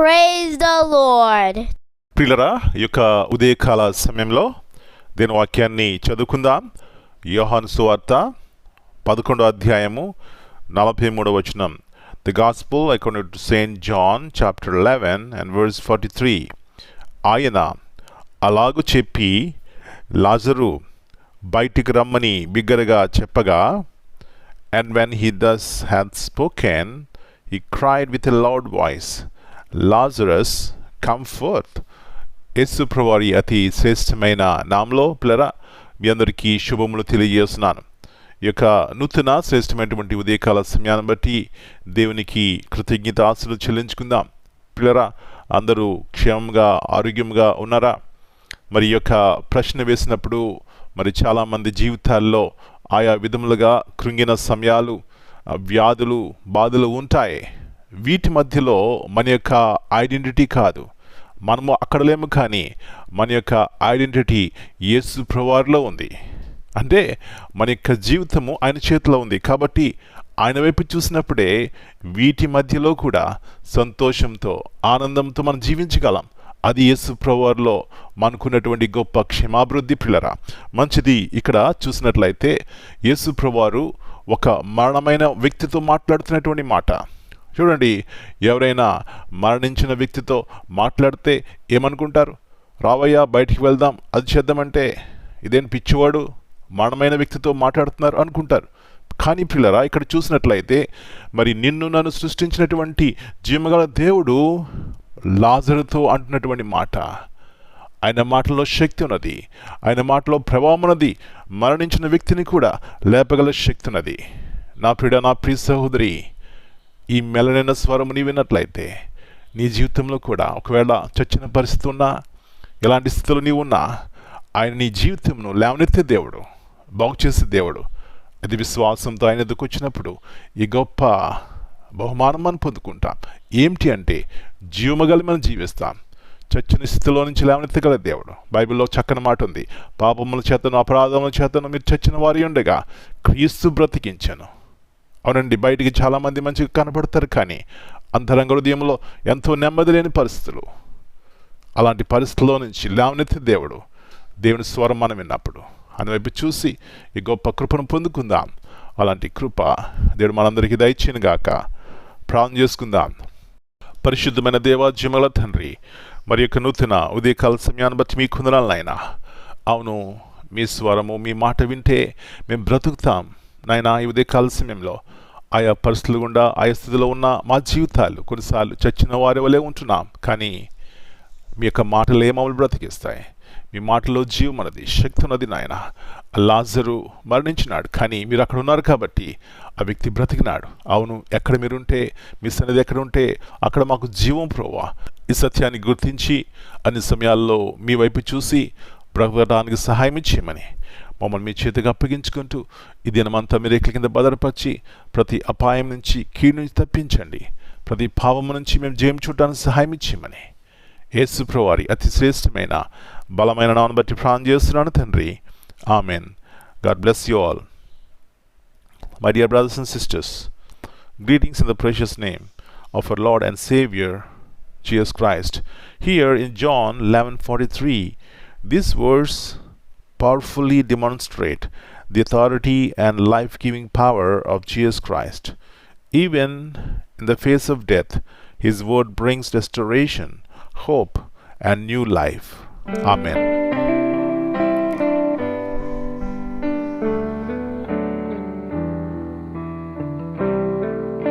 Praise the Lord. ప్రియులరా, ఈ యొక్క ఉదయకాల సమయంలో దీని వాక్యాన్ని చదువుకుందాం. యోహాను సువార్త 11వ అధ్యాయము 43వ వచనం. The Gospel according to St. John chapter 11 and verse 43. ఆయన అలాగు చెప్పి లాజరు బయటికి రమ్మని బిగ్గరగా చెప్పగా, and when he thus had spoken, he cried with a loud voice, Lazarus, come forth. యేసు ప్రభువారి అతి శ్రేష్టమైన నామములో పిల్లరా మీ అందరికీ శుభములు తెలియజేస్తున్నాను. ఈ యొక్క నూతన శ్రేష్టమైనటువంటి ఉదయకాల సమయాన్ని బట్టి దేవునికి కృతజ్ఞతాస్తులు చెల్లించుకుందాం. పిల్లరా, అందరూ క్షేమంగా ఆరోగ్యంగా ఉన్నారా? మరి ఈ యొక్క ప్రశ్న వేసినప్పుడు మరి చాలామంది జీవితాల్లో ఆయా విధములుగా కృంగిన సమయాలు, వ్యాధులు, బాధలు ఉంటాయి. వీటి మధ్యలో మన యొక్క ఐడెంటిటీ కాదు, మనము అక్కడ లేము, కానీ మన యొక్క ఐడెంటిటీ యేసు ప్రభువారిలో ఉంది. అంటే మన యొక్క జీవితము ఆయన చేతిలో ఉంది. కాబట్టి ఆయన వైపు చూసినప్పుడే వీటి మధ్యలో కూడా సంతోషంతో, ఆనందంతో మనం జీవించగలం. అది యేసు ప్రభువారిలో మనకున్నటువంటి గొప్ప క్షేమాభివృద్ధి. పిల్లరా, మంచిది. ఇక్కడ చూసినట్లయితే యేసు ప్రభువారు ఒక మరణమైన వ్యక్తితో మాట్లాడుతున్నటువంటి మాట చూడండి. ఎవరైనా మరణించిన వ్యక్తితో మాట్లాడితే ఏమనుకుంటారు? రావయ్యా, బయటికి వెళ్దాం, అది చేద్దామంటే ఇదేం పిచ్చివాడు, మరణమైన వ్యక్తితో మాట్లాడుతున్నారు అనుకుంటారు. కానీ పిల్లరా, ఇక్కడ చూసినట్లయితే మరి నిన్ను నన్ను సృష్టించినటువంటి జీవగల దేవుడు లాజరుతో అంటున్నటువంటి మాట, ఆయన మాటలో శక్తి ఉన్నది, ఆయన మాటలో ప్రభావం ఉన్నది. మరణించిన వ్యక్తిని కూడా లేపగల శక్తి ఉన్నది. నా ప్రియ, నా ప్రియ సహోదరి, ఈ మెలనైన స్వరము నీ విన్నట్లయితే నీ జీవితంలో కూడా ఒకవేళ చచ్చిన పరిస్థితి ఉన్నా, ఎలాంటి స్థితిలో నీవు ఉన్నా, ఆయన నీ జీవితంను లేవనెత్తే దేవుడు, బాగు చేసే దేవుడు. అది విశ్వాసంతో ఆయన ఎదుకు వచ్చినప్పుడు ఈ గొప్ప బహుమానం మనం పొందుకుంటాం. ఏమిటి అంటే జీవమగలి మనం జీవిస్తాం. చచ్చిన స్థితిలో నుంచి లేవనెత్తగల దేవుడు. బైబిల్లో చక్కని మాట ఉంది, పాపముల చేతను అపరాధముల చేతను మీరు చచ్చిన వారి ఉండగా క్రీస్తు బ్రతికించను. అవునండి, బయటికి చాలామంది మంచిగా కనపడతారు, కానీ అంతరంగ హృదయంలో ఎంతో నెమ్మది లేని పరిస్థితులు. అలాంటి పరిస్థితుల్లో నుంచి లేవనెత్తే దేవుడు. దేవుని స్వరం మనం విన్నప్పుడు ఆయన వైపు చూసి ఈ గొప్ప కృపను పొందుకుందాం. అలాంటి కృప దేవుడు మనందరికీ దయచేయను గాక. ప్రార్థన చేసుకుందాం. పరిశుద్ధమైన దేవా, జీవగల తండ్రి, మరి యొక్క నూతన ఉదయకాల సమయాన్ని బట్టి మీ కొందనాలు నాయనా. అవును, మీ స్వరము, మీ మాట వింటే మేము బ్రతుకుతాం నాయనా. ఈ ఉదయకాల సమయంలో ఆయా పరిస్థితులు గుండా, ఆయా స్థితిలో ఉన్న మా జీవితాలు కొన్నిసార్లు చచ్చిన వారి వలె ఉంటున్నాం, కానీ మీ యొక్క మాటలు మమ్మల్ని బ్రతికిస్తాయి. మీ మాటలో జీవం ఉన్నది, శక్తి ఉన్నది నాయన. లాజరు మరణించినాడు, కానీ మీరు అక్కడ ఉన్నారు కాబట్టి ఆ వ్యక్తి బ్రతికినాడు. అవును, ఎక్కడ మీరుంటే, మీ సన్నిధి ఎక్కడ ఉంటే అక్కడ మాకు జీవం ప్రభువా. ఈ సత్యాన్ని గుర్తించి అన్ని సమయాల్లో మీ వైపు చూసి బ్రతకడానికి సహాయం ఇచ్చేయమని మమ్మల్ని మీ చేతికి అప్పగించుకుంటూ ఈ దినమంతా మీ రేకుల కింద భద్రపరిచి ప్రతి అపాయం నుంచి, కీడు నుంచి తప్పించండి. ప్రతి పాపము నుంచి మేము జయం చూడడానికి సహాయం ఇచ్చేయమని యేసు ప్రభువారి అతి శ్రేష్టమైన బలమైన నామమును బట్టి ప్రార్థన చేస్తున్నాను తండ్రి. Amen. God bless you all. My dear brothers and sisters, greetings in the precious name of our Lord and Savior Jesus Christ. Here in John 11:43, this verse powerfully demonstrate the authority and life-giving power of Jesus Christ. Even in the face of death, His word brings restoration, hope, and new life. Amen.